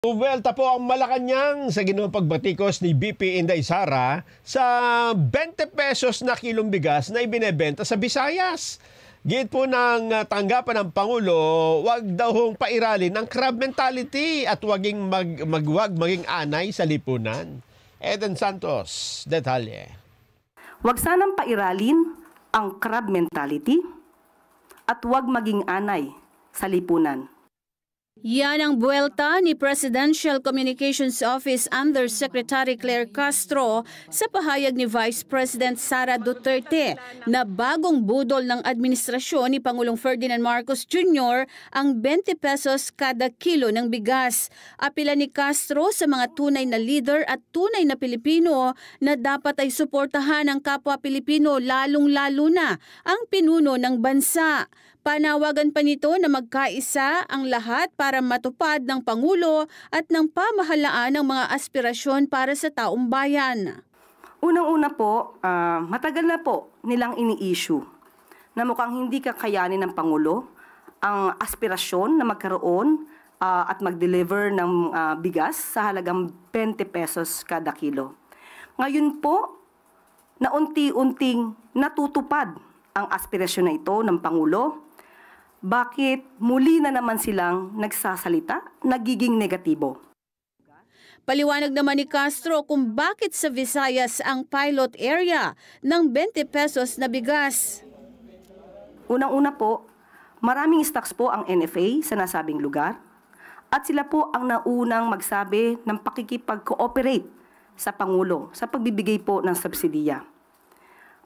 Uwelta po ang Malacanang sa ginawang pagbatikos ni BP Inday Sara sa 20 pesos na kilong bigas na ibinebenta sa Visayas. Git po ng tanggapan ng Pangulo, wag daw hong pairalin ng crab mentality at wag maging anay sa lipunan. Eden Santos, detalye. Wag sanang pairalin ang crab mentality at wag maging anay sa lipunan. Yan ang buwelta ni Presidential Communications Office Undersecretary Claire Castro sa pahayag ni Vice President Sara Duterte na bagong budol ng administrasyon ni Pangulong Ferdinand Marcos Jr. ang 20 pesos kada kilo ng bigas. Apela ni Castro sa mga tunay na leader at tunay na Pilipino na dapat ay suportahan ang kapwa Pilipino lalong-lalo na ang pinuno ng bansa. Panawagan pa nito na magkaisa ang lahat para matupad ng Pangulo at ng pamahalaan ng mga aspirasyon para sa taong bayan. Unang-una po, matagal na po nilang ini-issue na mukhang hindi kakayanin ng Pangulo ang aspirasyon na magkaroon at mag-deliver ng bigas sa halagang 20 pesos kada kilo. Ngayon po, na unti-unting natutupad ang aspirasyon na ito ng Pangulo. Bakit muli na naman silang nagsasalita, nagiging negatibo? Paliwanag naman ni Castro kung bakit sa Visayas ang pilot area ng 20 pesos na bigas. Unang-una po, maraming stocks po ang NFA sa nasabing lugar at sila po ang naunang magsabi ng pakikipag-cooperate sa Pangulo sa pagbibigay po ng subsidiya.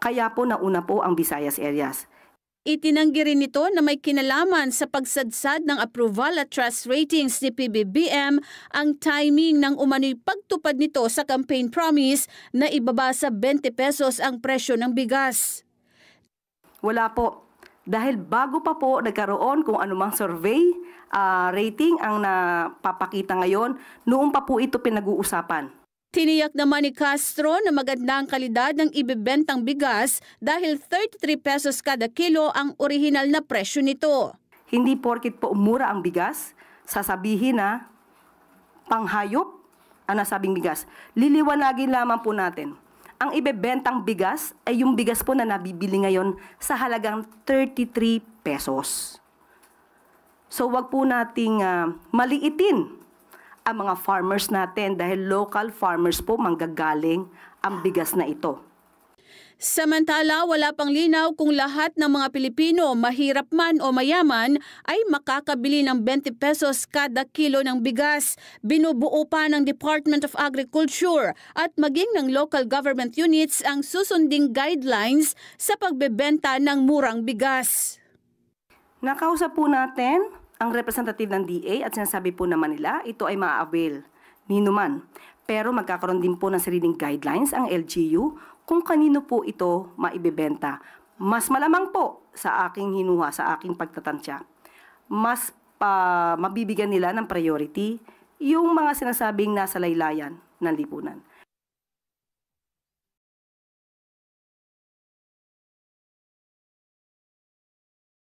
Kaya po nauna po ang Visayas areas. Itinanggi rin nito na may kinalaman sa pagsadsad ng approval at trust ratings ni PBBM ang timing ng umano'y pagtupad nito sa campaign promise na ibaba sa 20 pesos ang presyo ng bigas. Wala po. Dahil bago pa po nagkaroon kung anumang survey rating ang napapakita ngayon, noon pa po ito pinag-uusapan. Tiniyak naman ni Castro na maganda ang kalidad ng ibebentang bigas dahil 33 pesos kada kilo ang orihinal na presyo nito. Hindi porkit po umura ang bigas, sasabihin na panghayop ang nasabing bigas. Liliwanagin lamang po natin. Ang ibebentang bigas ay yung bigas po na nabibili ngayon sa halagang 33 pesos. So wag po nating maliitin ang mga farmers natin dahil local farmers po manggagaling ang bigas na ito. Samantala, wala pang linaw kung lahat ng mga Pilipino, mahirap man o mayaman, ay makakabili ng 20 pesos kada kilo ng bigas. Binubuo pa ng Department of Agriculture at maging ng local government units ang susunding guidelines sa pagbebenta ng murang bigas. Nakausap po natin ang representative ng DA at sinasabi po naman nila ito ay maa-avail ni numan. Pero magkakaroon din po ng sariling guidelines ang LGU kung kanino po ito maibebenta. Mas malamang po sa aking hinuha, sa aking pagtatansya, mas mabibigyan nila ng priority yung mga sinasabing nasa laylayan ng lipunan.